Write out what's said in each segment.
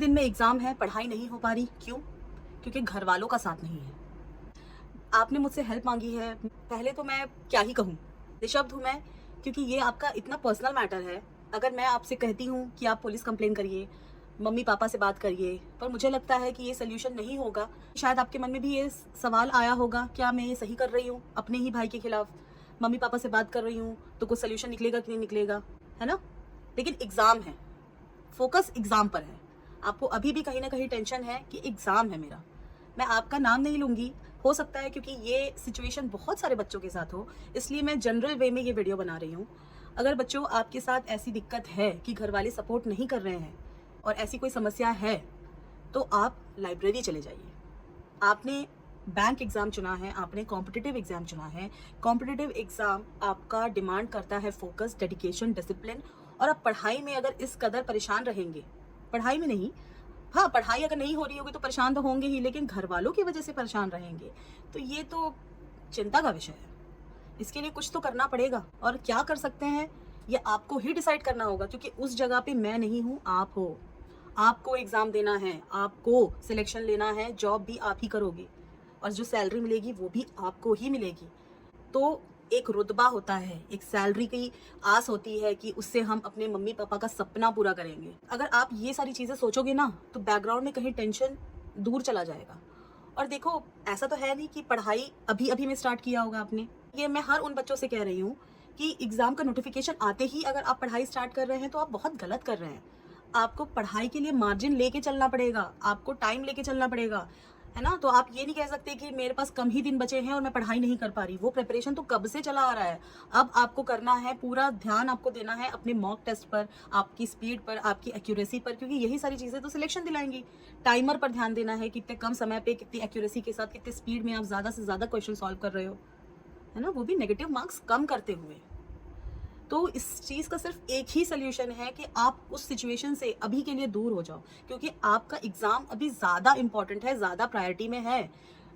दिन में एग्ज़ाम है, पढ़ाई नहीं हो पा रही, क्यों? क्योंकि घर वालों का साथ नहीं है। आपने मुझसे हेल्प मांगी है, पहले तो मैं क्या ही कहूँ, निशब्द हूँ मैं, क्योंकि ये आपका इतना पर्सनल मैटर है। अगर मैं आपसे कहती हूँ कि आप पुलिस कंप्लेन करिए, मम्मी पापा से बात करिए, पर मुझे लगता है कि ये सोल्यूशन नहीं होगा। शायद आपके मन में भी ये सवाल आया होगा, क्या मैं ये सही कर रही हूँ अपने ही भाई के खिलाफ? मम्मी पापा से बात कर रही हूँ तो कुछ सोल्यूशन निकलेगा कि नहीं निकलेगा, है ना? लेकिन एग्ज़ाम है, फोकस एग्ज़ाम पर है। आपको अभी भी कहीं ना कहीं टेंशन है कि एग्ज़ाम है मेरा। मैं आपका नाम नहीं लूँगी, हो सकता है क्योंकि ये सिचुएशन बहुत सारे बच्चों के साथ हो, इसलिए मैं जनरल वे में ये वीडियो बना रही हूँ। अगर बच्चों आपके साथ ऐसी दिक्कत है कि घर वाले सपोर्ट नहीं कर रहे हैं और ऐसी कोई समस्या है, तो आप लाइब्रेरी चले जाइए। आपने बैंक एग्ज़ाम चुना है, आपने कॉम्पिटिटिव एग्ज़ाम चुना है। कॉम्पिटिटिव एग्ज़ाम आपका डिमांड करता है फोकस, डेडिकेशन, डिसिप्लिन। और आप पढ़ाई में अगर इस कदर परेशान रहेंगे, पढ़ाई में नहीं, हाँ, पढ़ाई अगर नहीं हो रही होगी तो परेशान तो होंगे ही, लेकिन घर वालों की वजह से परेशान रहेंगे, तो ये तो चिंता का विषय है। इसके लिए कुछ तो करना पड़ेगा, और क्या कर सकते हैं ये आपको ही डिसाइड करना होगा, क्योंकि उस जगह पे मैं नहीं हूँ, आप हो। आपको एग्ज़ाम देना है, आपको सिलेक्शन लेना है, जॉब भी आप ही करोगे और जो सैलरी मिलेगी वो भी आपको ही मिलेगी। तो एक रुतबा होता है, एक सैलरी की आस होती है कि उससे हम अपने मम्मी पापा का सपना पूरा करेंगे। अगर आप ये सारी चीज़ें सोचोगे ना, तो बैकग्राउंड में कहीं टेंशन दूर चला जाएगा। और देखो, ऐसा तो है नहीं कि पढ़ाई अभी अभी में स्टार्ट किया होगा आपने। ये मैं हर उन बच्चों से कह रही हूँ कि एग्ज़ाम का नोटिफिकेशन आते ही अगर आप पढ़ाई स्टार्ट कर रहे हैं तो आप बहुत गलत कर रहे हैं। आपको पढ़ाई के लिए मार्जिन लेके चलना पड़ेगा, आपको टाइम लेके चलना पड़ेगा, है ना? तो आप ये नहीं कह सकते कि मेरे पास कम ही दिन बचे हैं और मैं पढ़ाई नहीं कर पा रही। वो प्रिपरेशन तो कब से चला आ रहा है। अब आपको करना है, पूरा ध्यान आपको देना है अपने मॉक टेस्ट पर, आपकी स्पीड पर, आपकी एक्यूरेसी पर, क्योंकि यही सारी चीज़ें तो सिलेक्शन दिलाएंगी। टाइमर पर ध्यान देना है, कितने कम समय पे, कितनी एक्यूरेसी के साथ, कितनी स्पीड में आप ज़्यादा से ज़्यादा क्वेश्चन सॉल्व कर रहे हो, है ना? वो भी नेगेटिव मार्क्स कम करते हुए। तो इस चीज़ का सिर्फ एक ही सोल्यूशन है कि आप उस सिचुएशन से अभी के लिए दूर हो जाओ, क्योंकि आपका एग्ज़ाम अभी ज़्यादा इंपॉर्टेंट है, ज़्यादा प्रायोरिटी में है।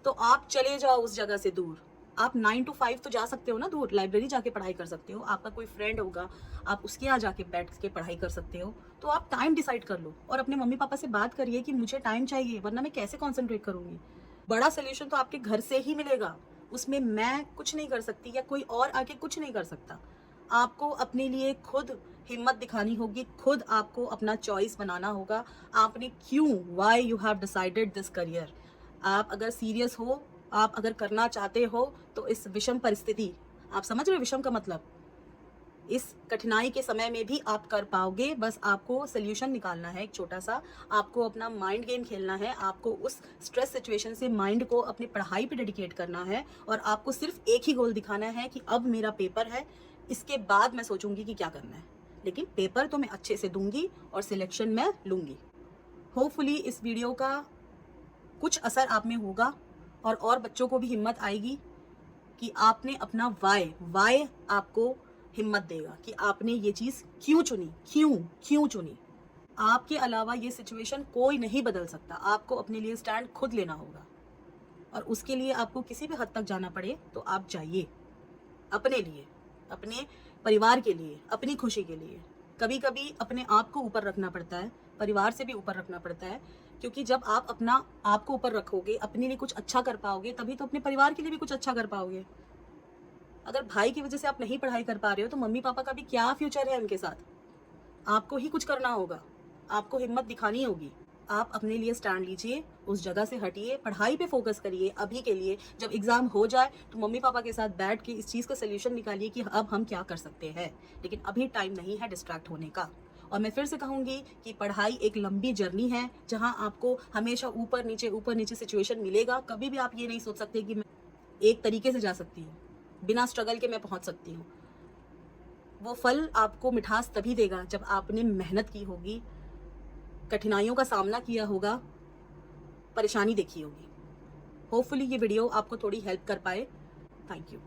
तो आप चले जाओ उस जगह से दूर। आप 9 to 5 तो जा सकते हो ना दूर, लाइब्रेरी जाके पढ़ाई कर सकते हो, आपका कोई फ्रेंड होगा, आप उसके यहाँ जाके बैठ के पढ़ाई कर सकते हो। तो आप टाइम डिसाइड कर लो और अपने मम्मी पापा से बात करिए कि मुझे टाइम चाहिए, वरना मैं कैसे कॉन्सेंट्रेट करूँगी। बड़ा सोल्यूशन तो आपके घर से ही मिलेगा, उसमें मैं कुछ नहीं कर सकती या कोई और आके कुछ नहीं कर सकता। आपको अपने लिए खुद हिम्मत दिखानी होगी, खुद आपको अपना चॉइस बनाना होगा। आपने क्यों, why you have decided this career. आप अगर सीरियस हो, आप अगर करना चाहते हो, तो इस विषम परिस्थिति, आप समझ रहे हो विषम का मतलब, इस कठिनाई के समय में भी आप कर पाओगे। बस आपको सोल्यूशन निकालना है एक छोटा सा। आपको अपना माइंड गेम खेलना है, आपको उस स्ट्रेस सिचुएशन से माइंड को अपनी पढ़ाई पे डेडिकेट करना है, और आपको सिर्फ एक ही गोल दिखाना है कि अब मेरा पेपर है, इसके बाद मैं सोचूंगी कि क्या करना है, लेकिन पेपर तो मैं अच्छे से दूंगी और सिलेक्शन मैं लूंगी। होपफुली इस वीडियो का कुछ असर आप में होगा, और बच्चों को भी हिम्मत आएगी कि आपने अपना वाई आपको हिम्मत देगा कि आपने ये चीज़ क्यों चुनी, क्यों चुनी। आपके अलावा ये सिचुएशन कोई नहीं बदल सकता। आपको अपने लिए स्टैंड खुद लेना होगा, और उसके लिए आपको किसी भी हद तक जाना पड़े तो आप जाइए, अपने लिए, अपने परिवार के लिए, अपनी खुशी के लिए। कभी कभी अपने आप को ऊपर रखना पड़ता है, परिवार से भी ऊपर रखना पड़ता है, क्योंकि जब आप अपना आप को ऊपर रखोगे, अपने लिए कुछ अच्छा कर पाओगे, तभी तो अपने परिवार के लिए भी कुछ अच्छा कर पाओगे। अगर भाई की वजह से आप नहीं पढ़ाई कर पा रहे हो, तो मम्मी पापा का भी क्या फ्यूचर है उनके साथ? आपको ही कुछ करना होगा, आपको हिम्मत दिखानी होगी। आप अपने लिए स्टैंड लीजिए, उस जगह से हटिए, पढ़ाई पे फोकस करिए अभी के लिए। जब एग्जाम हो जाए तो मम्मी पापा के साथ बैठ के इस चीज़ का सोल्यूशन निकालिए कि अब हम क्या कर सकते हैं, लेकिन अभी टाइम नहीं है डिस्ट्रैक्ट होने का। और मैं फिर से कहूंगी कि पढ़ाई एक लंबी जर्नी है, जहां आपको हमेशा ऊपर नीचे सिचुएशन मिलेगा। कभी भी आप ये नहीं सोच सकते कि मैं एक तरीके से जा सकती हूँ, बिना स्ट्रगल के मैं पहुंच सकती हूँ। वो फल आपको मिठास तभी देगा जब आपने मेहनत की होगी, कठिनाइयों का सामना किया होगा, परेशानी देखी होगी। होपफुली ये वीडियो आपको थोड़ी हेल्प कर पाए। Thank you.